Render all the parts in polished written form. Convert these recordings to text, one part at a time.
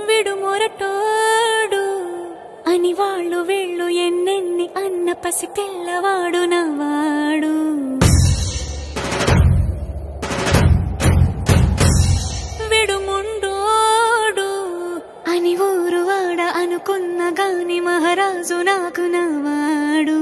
విడుమొరటోడు అని వాళ్ళు వీళ్ళు ఎన్నెన్ని అన్న పసి పిల్లవాడు నవ్వాడు. విడుముండోడు అని ఊరు వాడ అనుకున్న గాని మహారాజు నాకు నవ్వాడు.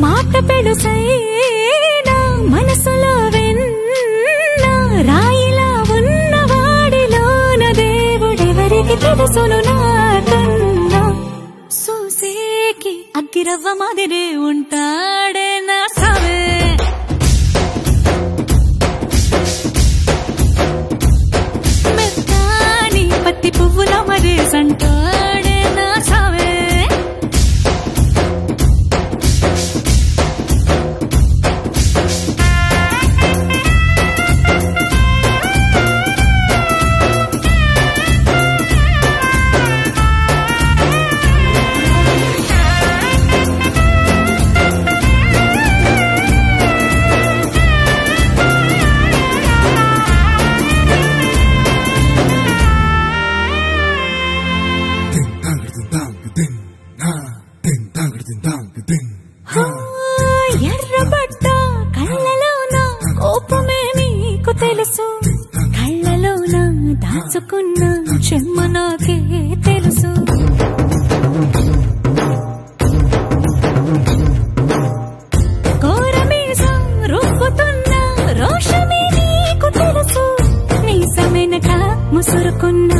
మాట పెడుసైనా మనసులో వెన్న రాయిలా ఉన్నవాడిలోన దేవుడెవరికి తెలుసును నాకన్నా. సూసేకి అగ్గిరవ్వ మాదిరే ఉంటాడే నా సావే. మెత్తాని పత్తి పువ్వుల మరేసంటాడే నా సావే. ఎర్రబడ్డ కళ్ళలోన కోపమే నీకు తెలుసు, కళ్ళలోన దాచుకున్న చెమ్మ నాకే తెలుసు. కోరమీసం రూపుతున్న రోషమే నీకు తెలుసు, మీసమెనక ముసురుకున్న